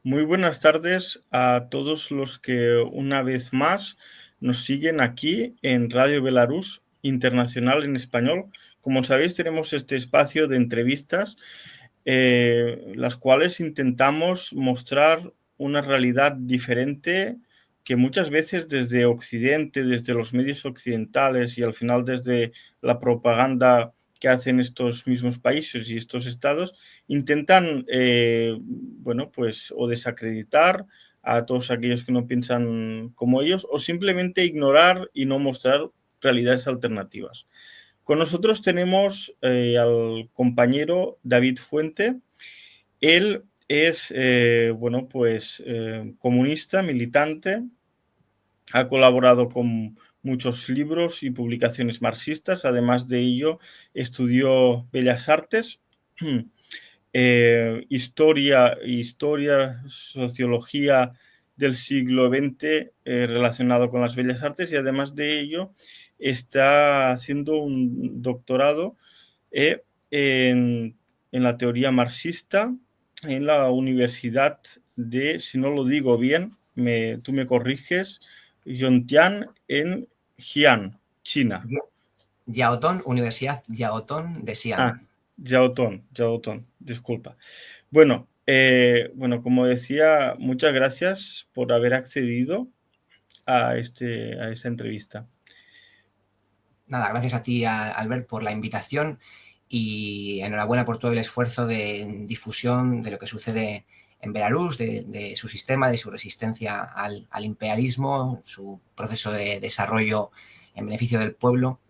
Muy buenas tardes a todos los que una vez más nos siguen aquí en Radio Belarus Internacional en español. Como sabéis, tenemos este espacio de entrevistas, las cuales intentamos mostrar una realidad diferente que muchas veces desde Occidente, desde los medios occidentales y al final desde la propaganda que hacen estos mismos países y estos estados, intentan, bueno, pues o desacreditar a todos aquellos que no piensan como ellos o simplemente ignorar y no mostrar realidades alternativas. Con nosotros tenemos al compañero David Fuente. Él es, bueno, pues comunista, militante, ha colaborado con muchos libros y publicaciones marxistas. Además de ello, estudió Bellas Artes, historia, sociología del siglo XX relacionado con las bellas artes, y además de ello está haciendo un doctorado eh, en, en la teoría marxista en la Universidad de, si no lo digo bien, tú me corriges, Yontian en Xi'an, China. Yaotón, Universidad Yaotón de Ah, Xi'an. Yaotón, disculpa. Bueno, como decía, muchas gracias por haber accedido a esta entrevista. Nada, gracias a ti, Albert, por la invitación y enhorabuena por todo el esfuerzo de difusión de lo que sucede en Belarus, de su sistema, de su resistencia al imperialismo, su proceso de desarrollo en beneficio del pueblo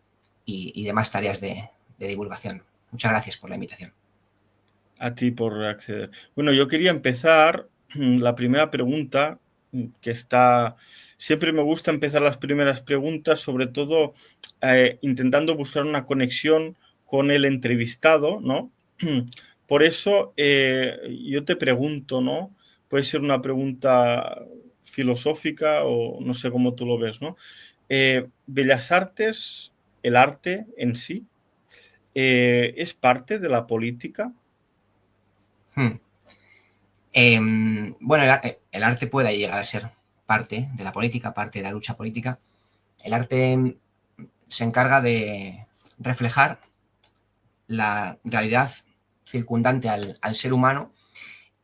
y demás tareas de divulgación. Muchas gracias por la invitación. A ti por acceder. Bueno, yo quería empezar la primera pregunta, que está... Siempre me gusta empezar las primeras preguntas, sobre todo intentando buscar una conexión con el entrevistado, ¿no? Por eso yo te pregunto, ¿no? Puede ser una pregunta filosófica o no sé cómo tú lo ves, ¿no? Bellas Artes, el arte en sí, ¿es parte de la política? Hmm. Bueno, el arte puede llegar a ser parte de la política, parte de la lucha política. El arte se encarga de reflejar la realidad circundante al ser humano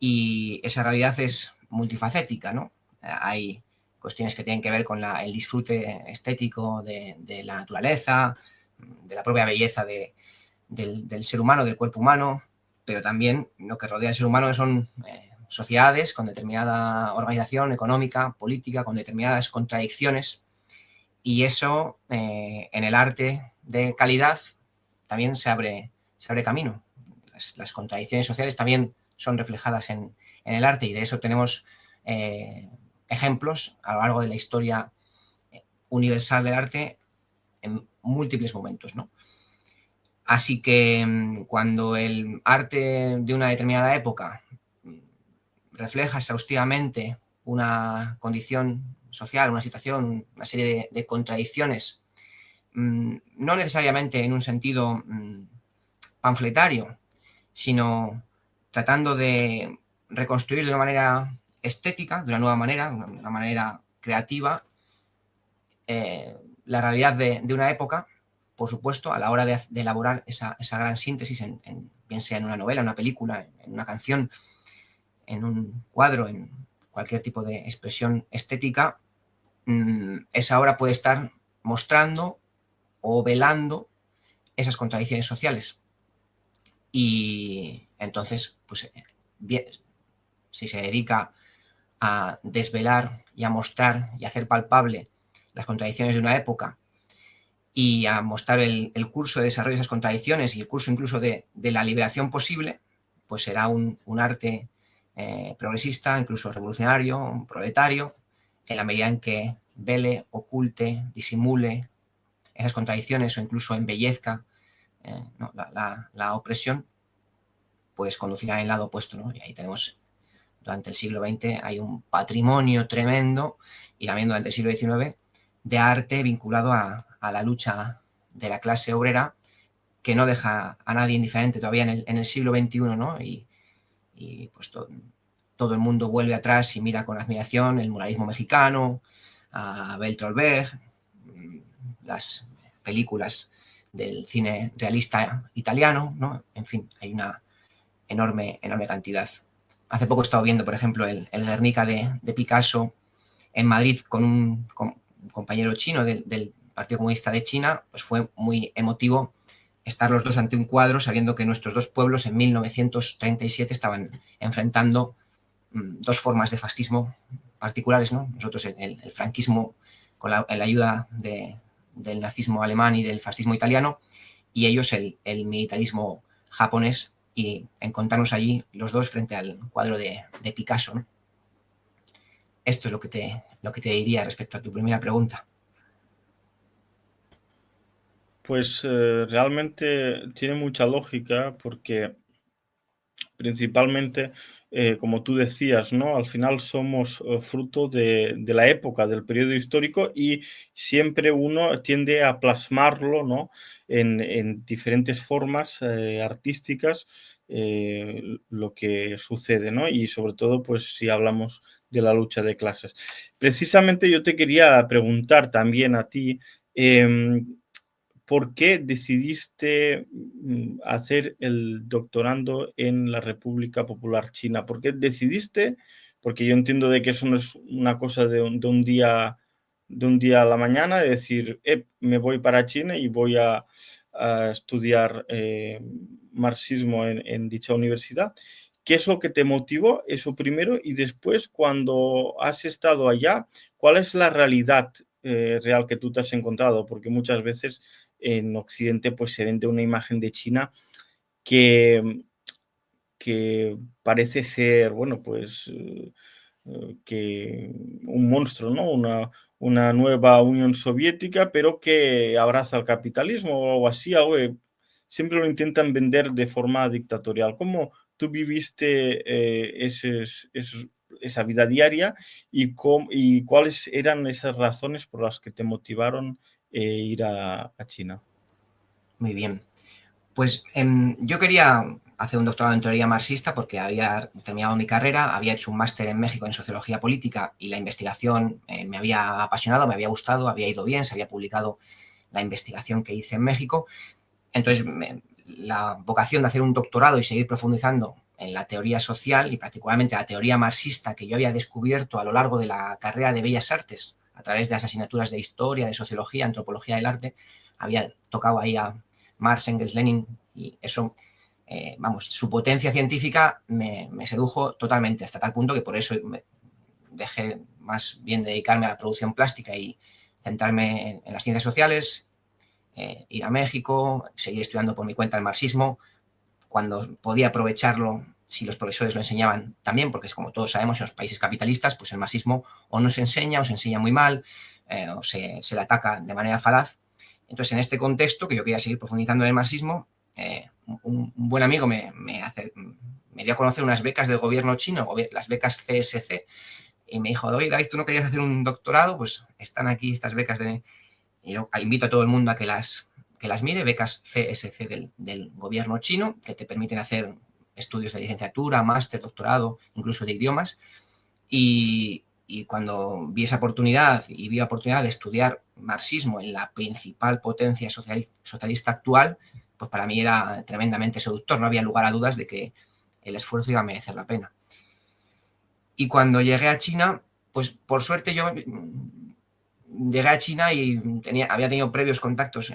y esa realidad es multifacética, ¿no? Hay cuestiones que tienen que ver con el disfrute estético de la naturaleza, de la propia belleza del ser humano, del cuerpo humano, pero también lo que rodea al ser humano son sociedades con determinada organización económica, política, con determinadas contradicciones, y eso en el arte de calidad también se abre camino. Las contradicciones sociales también son reflejadas en el arte, y de eso tenemos ejemplos a lo largo de la historia universal del arte en múltiples momentos, ¿no? Así que cuando el arte de una determinada época refleja exhaustivamente una condición social, una situación, una serie de contradicciones, no necesariamente en un sentido panfletario, sino tratando de reconstruir de una manera estética, de una nueva manera, una manera creativa, la realidad de una época, por supuesto, a la hora de elaborar esa gran síntesis, bien sea en una novela, en una película, en una canción, en un cuadro, en cualquier tipo de expresión estética, esa obra puede estar mostrando o velando esas contradicciones sociales. Y entonces, pues, bien, si se dedica a desvelar y a mostrar y a hacer palpable las contradicciones de una época y a mostrar el curso de desarrollo de esas contradicciones y el curso incluso de la liberación posible, pues será un arte progresista, incluso revolucionario, proletario, en la medida en que vele, oculte, disimule esas contradicciones o incluso embellezca ¿no? la opresión, pues conducirá en el lado opuesto, ¿no? Y ahí tenemos, durante el siglo XX, hay un patrimonio tremendo, y también durante el siglo XIX, de arte vinculado a la lucha de la clase obrera, que no deja a nadie indiferente todavía en el siglo XXI, ¿no? Y pues todo el mundo vuelve atrás y mira con admiración el muralismo mexicano, a Bertolt Brecht, las películas del cine realista italiano, ¿no? En fin, hay una enorme cantidad. Hace poco he estado viendo, por ejemplo, el Guernica de Picasso en Madrid con un compañero chino del Partido Comunista de China. Pues fue muy emotivo estar los dos ante un cuadro sabiendo que nuestros dos pueblos en 1937 estaban enfrentando dos formas de fascismo particulares, ¿no? Nosotros el franquismo con la ayuda del nazismo alemán y del fascismo italiano, y ellos el militarismo japonés, y encontrarnos allí los dos frente al cuadro de Picasso, ¿no? Esto es lo que te diría respecto a tu primera pregunta. Pues realmente tiene mucha lógica porque principalmente, como tú decías, ¿no? Al final somos fruto de la época, del periodo histórico y siempre uno tiende a plasmarlo, ¿no? En diferentes formas artísticas lo que sucede, ¿no? Y sobre todo, pues si hablamos de la lucha de clases. Precisamente yo te quería preguntar también a ti, ¿por qué decidiste hacer el doctorando en la República Popular China? ¿Por qué decidiste? Porque yo entiendo de que eso no es una cosa de un día a la mañana, de decir, me voy para China y voy a estudiar marxismo en dicha universidad. ¿Qué es lo que te motivó? Eso primero. Y después, cuando has estado allá, ¿cuál es la realidad real que tú te has encontrado? Porque muchas veces en Occidente pues se vende una imagen de China que, que parece ser, bueno, pues que un monstruo, ¿no? Una nueva Unión Soviética, pero que abraza el capitalismo o algo así, algo que siempre lo intentan vender de forma dictatorial. ¿Cómo tú viviste esa vida diaria y cuáles eran esas razones por las que te motivaron ir a China? Muy bien. Pues yo quería hacer un doctorado en teoría marxista porque había terminado mi carrera, había hecho un máster en México en sociología política y la investigación me había apasionado, me había gustado, había ido bien, se había publicado la investigación que hice en México. Entonces, la vocación de hacer un doctorado y seguir profundizando en la teoría social y particularmente la teoría marxista que yo había descubierto a lo largo de la carrera de Bellas Artes a través de las asignaturas de historia, de sociología, antropología del arte, había tocado ahí a Marx, Engels, Lenin, y eso, vamos, su potencia científica me sedujo totalmente, hasta tal punto que por eso dejé más bien dedicarme a la producción plástica y centrarme en las ciencias sociales, ir a México, seguir estudiando por mi cuenta el marxismo, cuando podía aprovecharlo, si los profesores lo enseñaban también, porque como todos sabemos, en los países capitalistas, pues el marxismo o no se enseña, o se enseña muy mal, o se le ataca de manera falaz. Entonces, en este contexto, que yo quería seguir profundizando en el marxismo, un buen amigo me dio a conocer unas becas del gobierno chino, las becas CSC, y me dijo, oye, David, ¿tú no querías hacer un doctorado? Pues están aquí estas becas y yo invito a todo el mundo a que las mire, becas CSC del gobierno chino, que te permiten hacer estudios de licenciatura, máster, doctorado, incluso de idiomas. Y cuando vi esa oportunidad y vi la oportunidad de estudiar marxismo en la principal potencia socialista actual, pues para mí era tremendamente seductor. No había lugar a dudas de que el esfuerzo iba a merecer la pena. Y cuando llegué a China, pues por suerte yo llegué a China y había tenido previos contactos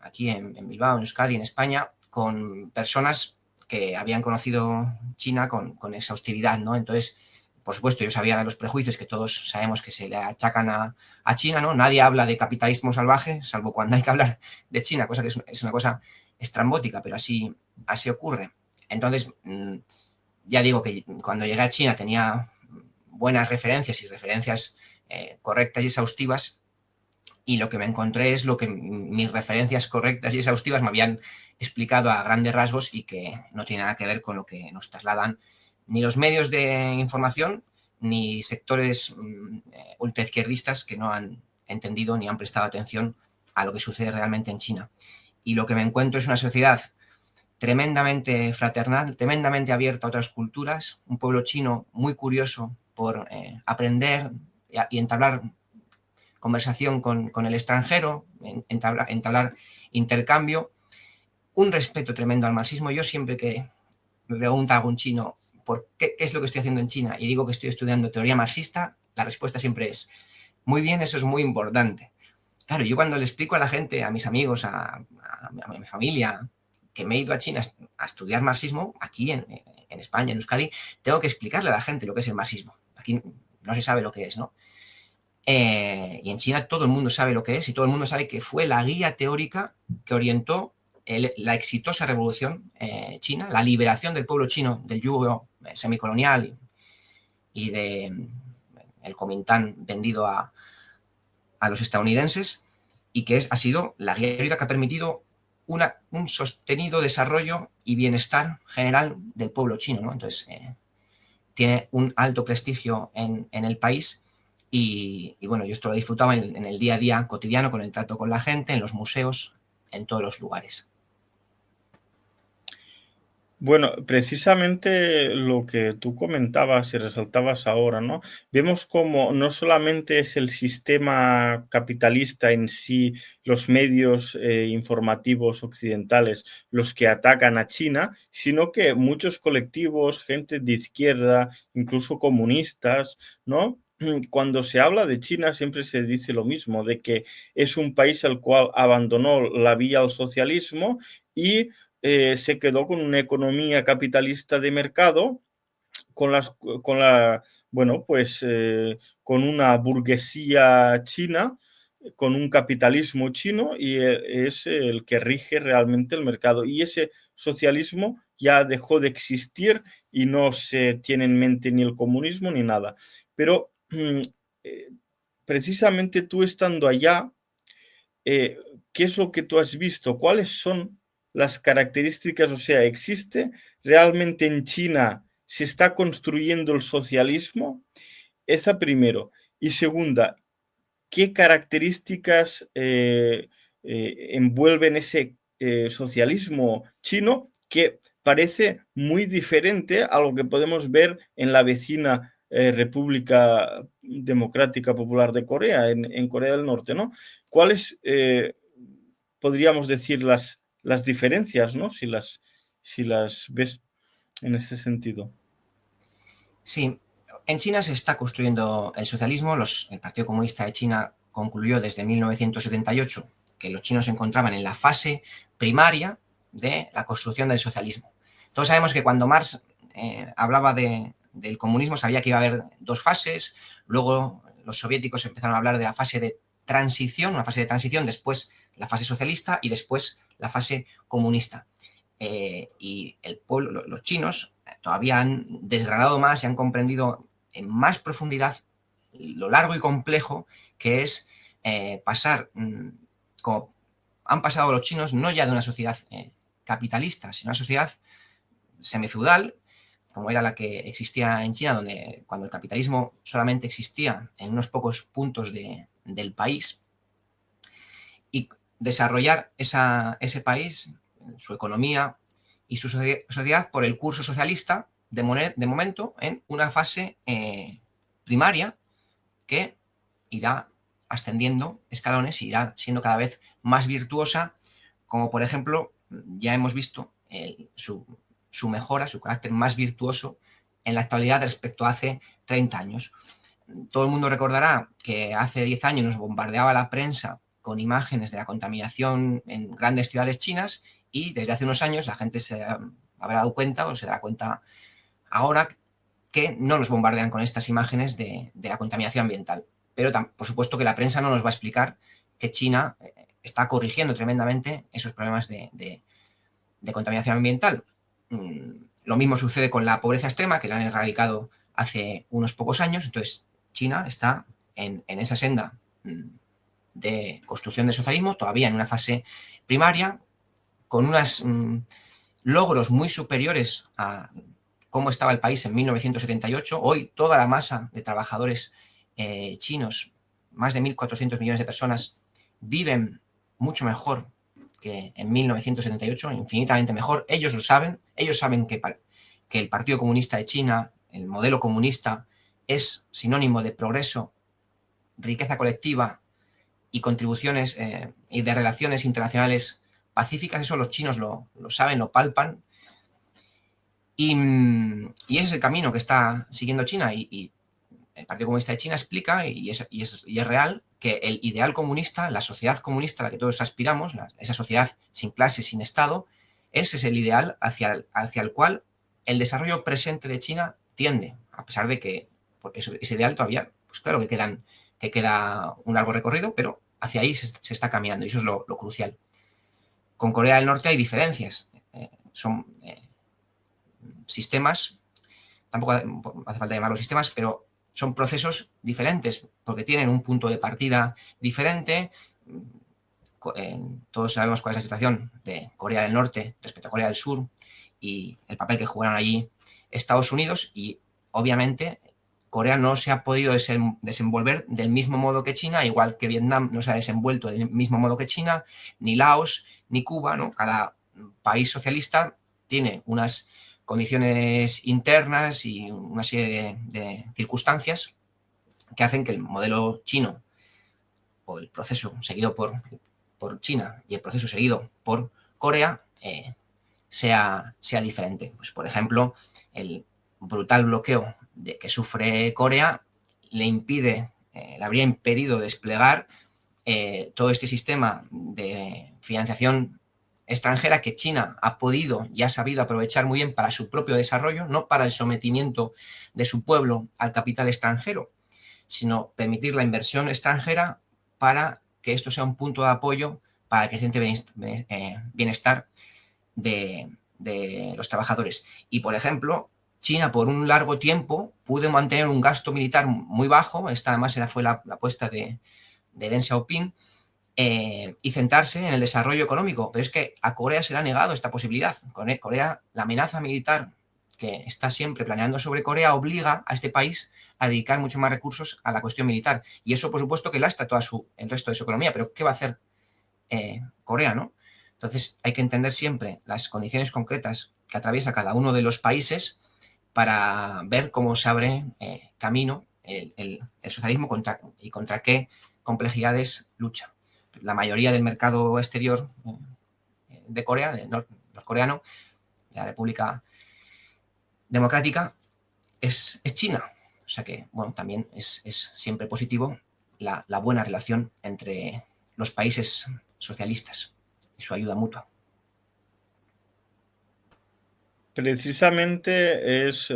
aquí en Bilbao, en Euskadi, en España, con personas que habían conocido China con exhaustividad, ¿no? Entonces, por supuesto, yo sabía de los prejuicios que todos sabemos que se le achacan a China, ¿no? Nadie habla de capitalismo salvaje, salvo cuando hay que hablar de China, cosa que es una cosa estrambótica, pero así ocurre. Entonces, ya digo que cuando llegué a China tenía buenas referencias y referencias correctas y exhaustivas, y lo que me encontré es lo que mis referencias correctas y exhaustivas me habían explicado a grandes rasgos y que no tiene nada que ver con lo que nos trasladan ni los medios de información ni sectores ultraizquierdistas que no han entendido ni han prestado atención a lo que sucede realmente en China. Y lo que me encuentro es una sociedad tremendamente fraternal, tremendamente abierto a otras culturas, un pueblo chino muy curioso por aprender y entablar conversación con el extranjero, entablar intercambio, un respeto tremendo al marxismo. Yo siempre que me pregunta algún chino por qué es lo que estoy haciendo en China y digo que estoy estudiando teoría marxista, la respuesta siempre es, muy bien, eso es muy importante. Claro, yo cuando le explico a la gente, a mis amigos, a mi familia, que me he ido a China a estudiar marxismo, aquí en España, en Euskadi, tengo que explicarle a la gente lo que es el marxismo. Aquí no se sabe lo que es, ¿no? Y en China todo el mundo sabe lo que es y todo el mundo sabe que fue la guía teórica que orientó la exitosa revolución china, la liberación del pueblo chino del yugo semicolonial y del Kuomintán vendido a los estadounidenses, y que ha sido la guía teórica que ha permitido un sostenido desarrollo y bienestar general del pueblo chino, ¿no? Entonces, tiene un alto prestigio en el país y bueno, yo esto lo disfrutaba en el día a día cotidiano, con el trato con la gente, en los museos, en todos los lugares. Bueno, precisamente lo que tú comentabas y resaltabas ahora, ¿no? Vemos como no solamente es el sistema capitalista en sí, los medios informativos occidentales los que atacan a China, sino que muchos colectivos, gente de izquierda, incluso comunistas, ¿no? Cuando se habla de China siempre se dice lo mismo, de que es un país al cual abandonó la vía al socialismo y se quedó con una economía capitalista de mercado, con la, bueno, pues con una burguesía china, con un capitalismo chino y es el que rige realmente el mercado. Y ese socialismo ya dejó de existir y no se tiene en mente ni el comunismo ni nada. Pero eh, precisamente tú estando allá, eh, ¿qué es lo que tú has visto? ¿Cuáles son las características? O sea, ¿existe realmente en China, se está construyendo el socialismo? Esa primero. Y segunda, ¿qué características envuelven ese socialismo chino que parece muy diferente a lo que podemos ver en la vecina República Democrática Popular de Corea, en Corea del Norte, ¿no? ¿Cuáles podríamos decir las diferencias, ¿no? Si las ves en ese sentido. Sí, en China se está construyendo el socialismo. El Partido Comunista de China concluyó desde 1978 que los chinos se encontraban en la fase primaria de la construcción del socialismo. Todos sabemos que cuando Marx hablaba del comunismo sabía que iba a haber dos fases, luego los soviéticos empezaron a hablar de la fase de transición, una fase de transición, después la fase socialista y después la fase comunista. Y el pueblo, los chinos todavía han desgranado más y han comprendido en más profundidad lo largo y complejo que es pasar, como han pasado los chinos, no ya de una sociedad capitalista, sino una sociedad semifeudal, como era la que existía en China, donde cuando el capitalismo solamente existía en unos pocos puntos del país, y desarrollar ese país, su economía y su sociedad por el curso socialista, de momento en una fase primaria que irá ascendiendo escalones y irá siendo cada vez más virtuosa, como por ejemplo ya hemos visto su mejora, su carácter más virtuoso en la actualidad respecto a hace 30 años. Todo el mundo recordará que hace 10 años nos bombardeaba la prensa con imágenes de la contaminación en grandes ciudades chinas y desde hace unos años la gente se habrá dado cuenta o se dará cuenta ahora que no nos bombardean con estas imágenes de la contaminación ambiental. Pero por supuesto que la prensa no nos va a explicar que China está corrigiendo tremendamente esos problemas de contaminación ambiental. Lo mismo sucede con la pobreza extrema, que la han erradicado hace unos pocos años. Entonces, China está en esa senda de construcción de socialismo, todavía en una fase primaria, con unos logros muy superiores a cómo estaba el país en 1978. Hoy toda la masa de trabajadores chinos, más de 1.400 millones de personas, viven mucho mejor que en 1978, infinitamente mejor. Ellos lo saben, ellos saben que el Partido Comunista de China, el modelo comunista, es sinónimo de progreso, riqueza colectiva y contribuciones y de relaciones internacionales pacíficas. Eso los chinos lo saben, lo palpan. Y ese es el camino que está siguiendo China. Y el Partido Comunista de China explica, y es real, que el ideal comunista, la sociedad comunista a la que todos aspiramos, esa sociedad sin clase, sin Estado, ese es el ideal hacia el cual el desarrollo presente de China tiende, a pesar de que ese ideal todavía, pues claro que queda un largo recorrido, pero hacia ahí se está caminando, y eso es lo crucial. Con Corea del Norte hay diferencias. Son sistemas, tampoco hace falta llamarlos sistemas, pero son procesos diferentes, porque tienen un punto de partida diferente. Todos sabemos cuál es la situación de Corea del Norte respecto a Corea del Sur y el papel que jugaron allí Estados Unidos, y obviamente Corea no se ha podido desenvolver del mismo modo que China, igual que Vietnam no se ha desenvuelto del mismo modo que China, ni Laos, ni Cuba, ¿no? Cada país socialista tiene unas condiciones internas y una serie de circunstancias que hacen que el modelo chino o el proceso seguido por China y el proceso seguido por Corea sea diferente. Pues, por ejemplo, el brutal bloqueo que sufre Corea le habría impedido desplegar todo este sistema de financiación extranjera que China ha podido y ha sabido aprovechar muy bien para su propio desarrollo, no para el sometimiento de su pueblo al capital extranjero, sino permitir la inversión extranjera para que esto sea un punto de apoyo para el creciente bienestar de los trabajadores. Y, por ejemplo, China por un largo tiempo pudo mantener un gasto militar muy bajo, esta además fue la apuesta de Deng Xiaoping, y centrarse en el desarrollo económico. Pero es que a Corea se le ha negado esta posibilidad. Corea, la amenaza militar que está siempre planeando sobre Corea obliga a este país a dedicar mucho más recursos a la cuestión militar. Y eso, por supuesto, que lastra el resto de su economía. Pero ¿qué va a hacer Corea, no? Entonces hay que entender siempre las condiciones concretas que atraviesa cada uno de los países para ver cómo se abre camino el socialismo y contra qué complejidades lucha. La mayoría del mercado exterior de Corea, norcoreano, de la República Democrática, es China. O sea que, bueno, también es siempre positivo la buena relación entre los países socialistas y su ayuda mutua. Precisamente es,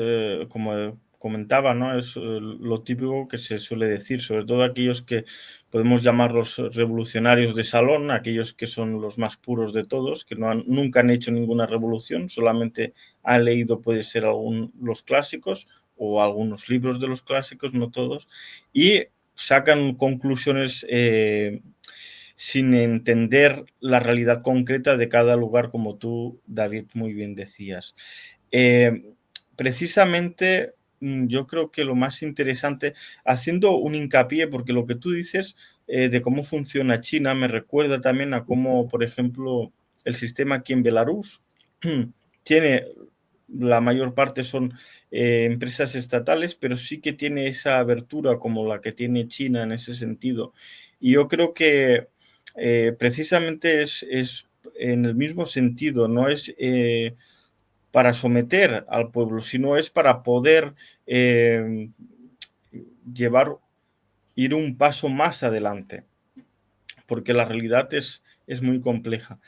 como comentaba, ¿no? Es lo típico que se suele decir, sobre todo aquellos que podemos llamarlos revolucionarios de salón, aquellos que son los más puros de todos, que nunca han hecho ninguna revolución, solamente han leído, puede ser, los clásicos o algunos libros de los clásicos, no todos, y sacan conclusiones sin entender la realidad concreta de cada lugar, como tú, David, muy bien decías. Precisamente, yo creo que lo más interesante, haciendo un hincapié, porque lo que tú dices de cómo funciona China me recuerda también a cómo, por ejemplo, el sistema aquí en Belarus tiene, la mayor parte son empresas estatales, pero sí que tiene esa abertura como la que tiene China en ese sentido. Y yo creo que precisamente es en el mismo sentido, no es para someter al pueblo, sino es para poder ir un paso más adelante, porque la realidad es muy compleja.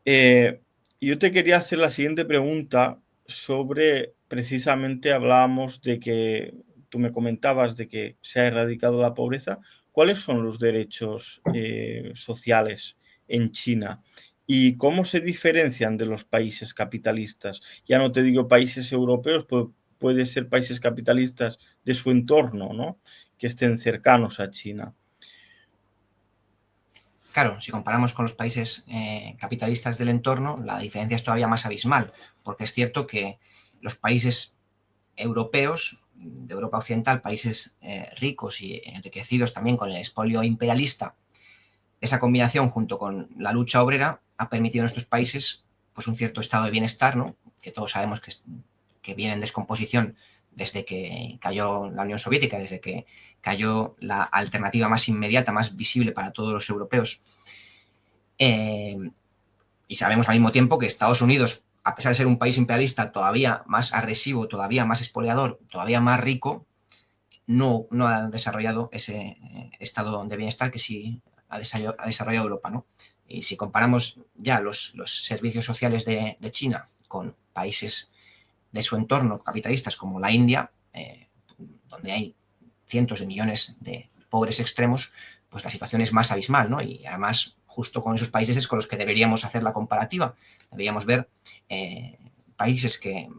Yo te quería hacer la siguiente pregunta sobre, precisamente hablábamos de que, tú me comentabas de que se ha erradicado la pobreza. ¿Cuáles son los derechos sociales en China? ¿Y cómo se diferencian de los países capitalistas? Ya no te digo países europeos, puede ser países capitalistas de su entorno, ¿no? Que estén cercanos a China. Claro, si comparamos con los países capitalistas del entorno, la diferencia es todavía más abismal, porque es cierto que los países europeos, de Europa Occidental, países ricos y enriquecidos también con el expolio imperialista, esa combinación junto con la lucha obrera ha permitido en estos países pues un cierto estado de bienestar, ¿no? Que todos sabemos que viene en descomposición desde que cayó la Unión Soviética, desde que cayó la alternativa más inmediata, más visible para todos los europeos. Y sabemos al mismo tiempo que Estados Unidos, a pesar de ser un país imperialista todavía más agresivo, todavía más expoliador, todavía más rico, no ha desarrollado ese estado de bienestar que sí ha desarrollado Europa, ¿no? Y si comparamos ya los servicios sociales de China con países de su entorno capitalistas como la India, donde hay cientos de millones de pobres extremos, pues la situación es más abismal, ¿no? Y además, justo con esos países es con los que deberíamos hacer la comparativa. Deberíamos ver países que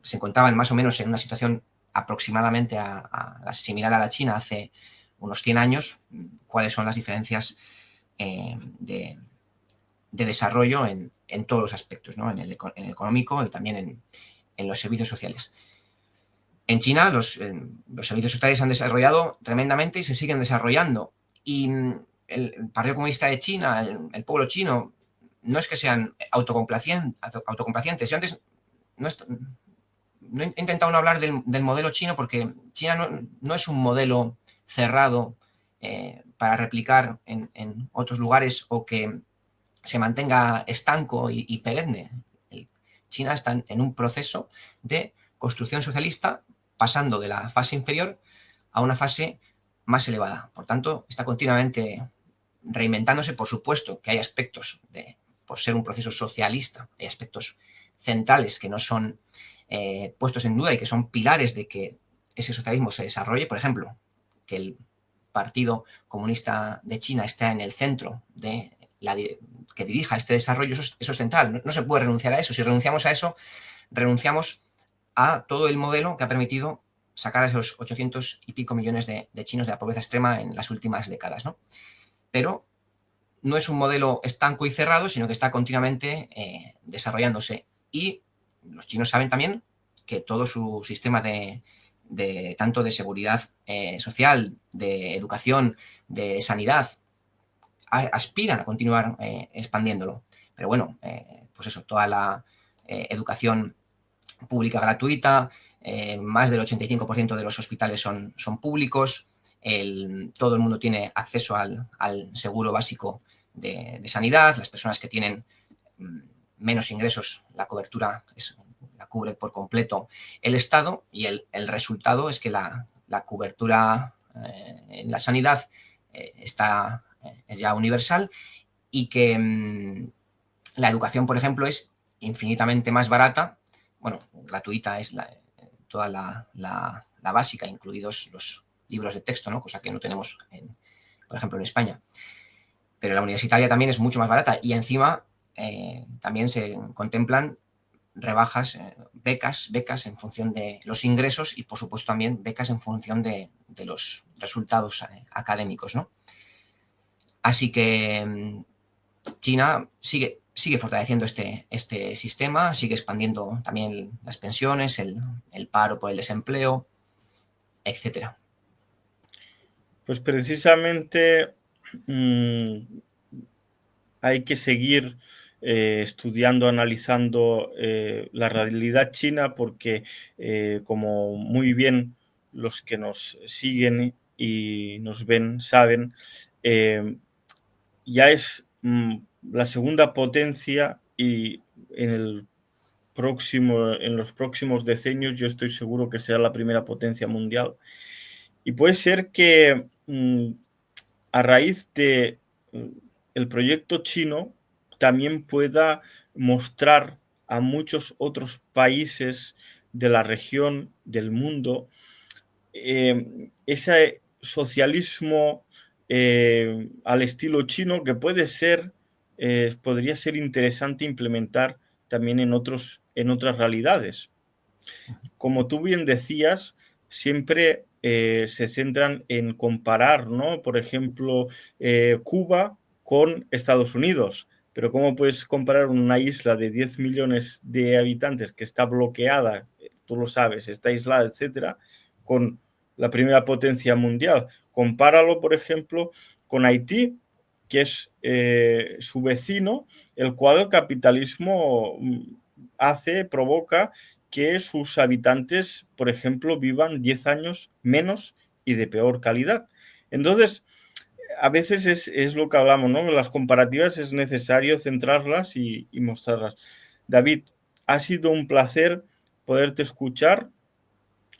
se encontraban más o menos en una situación aproximadamente similar a la China hace unos 100 años, cuáles son las diferencias de desarrollo en todos los aspectos, ¿no? En el económico y también en los servicios sociales. En China los servicios sociales se han desarrollado tremendamente y se siguen desarrollando. Y el Partido Comunista de China, el pueblo chino, no es que sean autocomplacientes. Yo antes no he intentado no hablar del modelo chino porque China no es un modelo cerrado para replicar en otros lugares o que se mantenga estanco y perenne. China está en un proceso de construcción socialista pasando de la fase inferior a una fase más elevada. Por tanto, está continuamente reinventándose. Por supuesto que hay aspectos, por ser un proceso socialista, hay aspectos centrales que no son puestos en duda y que son pilares de que ese socialismo se desarrolle. Por ejemplo, que el Partido Comunista de China está en el centro de que dirija este desarrollo, eso es central. No se puede renunciar a eso. Si renunciamos a eso, renunciamos a todo el modelo que ha permitido sacar a esos 800 y pico millones de chinos de la pobreza extrema en las últimas décadas, ¿no? Pero no es un modelo estanco y cerrado, sino que está continuamente desarrollándose. Y los chinos saben también que todo su sistema tanto de seguridad social, de educación, de sanidad, aspiran a continuar expandiéndolo. Pero bueno, pues eso, toda la educación pública gratuita, más del 85% de los hospitales son públicos, todo el mundo tiene acceso al seguro básico de sanidad, las personas que tienen menos ingresos, la cobertura la cubre por completo el Estado y el resultado es que la cobertura en la sanidad es ya universal y que la educación, por ejemplo, es infinitamente más barata. Bueno, gratuita es toda la básica, incluidos los libros de texto, ¿no? Cosa que no tenemos, por ejemplo, en España. Pero la universitaria también es mucho más barata y encima también se contemplan rebajas, becas en función de los ingresos y, por supuesto, también becas en función de los resultados académicos, ¿no? Así que China sigue fortaleciendo este sistema, sigue expandiendo también las pensiones, el paro por el desempleo, etcétera. Pues precisamente hay que seguir estudiando, analizando la realidad china porque como muy bien los que nos siguen y nos ven saben, ya es la segunda potencia y en los próximos decenios yo estoy seguro que será la primera potencia mundial. Y puede ser que a raíz de el proyecto chino también pueda mostrar a muchos otros países de la región, del mundo, ese socialismo al estilo chino que podría ser interesante implementar también en otras realidades. Como tú bien decías, siempre se centran en comparar, ¿no? Por ejemplo, Cuba con Estados Unidos. Pero ¿cómo puedes comparar una isla de 10 millones de habitantes que está bloqueada, tú lo sabes, está aislada, etcétera, con la primera potencia mundial? Compáralo, por ejemplo, con Haití, que es su vecino, el cual el capitalismo provoca que sus habitantes, por ejemplo, vivan 10 años menos y de peor calidad. Entonces, a veces es lo que hablamos, ¿no? Las comparativas es necesario centrarlas y mostrarlas. David, ha sido un placer poderte escuchar.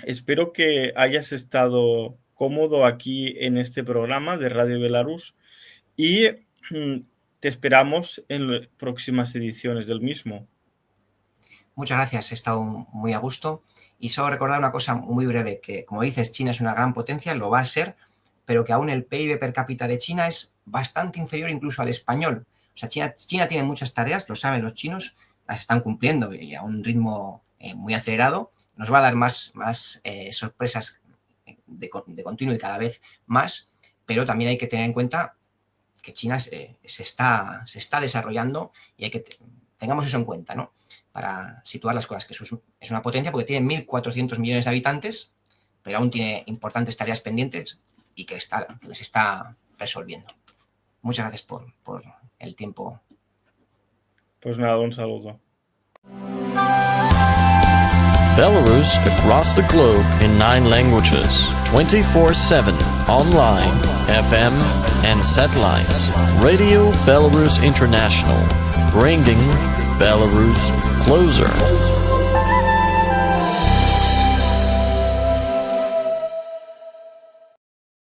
Espero que hayas estado cómodo aquí en este programa de Radio Belarus y te esperamos en próximas ediciones del mismo. Muchas gracias, he estado muy a gusto. Y solo recordar una cosa muy breve, que como dices, China es una gran potencia, lo va a ser, pero que aún el PIB per cápita de China es bastante inferior incluso al español. O sea, China tiene muchas tareas, lo saben los chinos, las están cumpliendo y a un ritmo muy acelerado. Nos va a dar más sorpresas de continuo y cada vez más, pero también hay que tener en cuenta que China se está desarrollando y hay que tengamos eso en cuenta, ¿no? Para situar las cosas, que es una potencia porque tiene 1.400 millones de habitantes, pero aún tiene importantes tareas pendientes y que les está resolviendo. Muchas gracias por el tiempo. Pues nada, un saludo. Belarus across the globe in 9 languages, 24/7, online, FM and satellites. Radio Belarus International, bringing Belarus closer.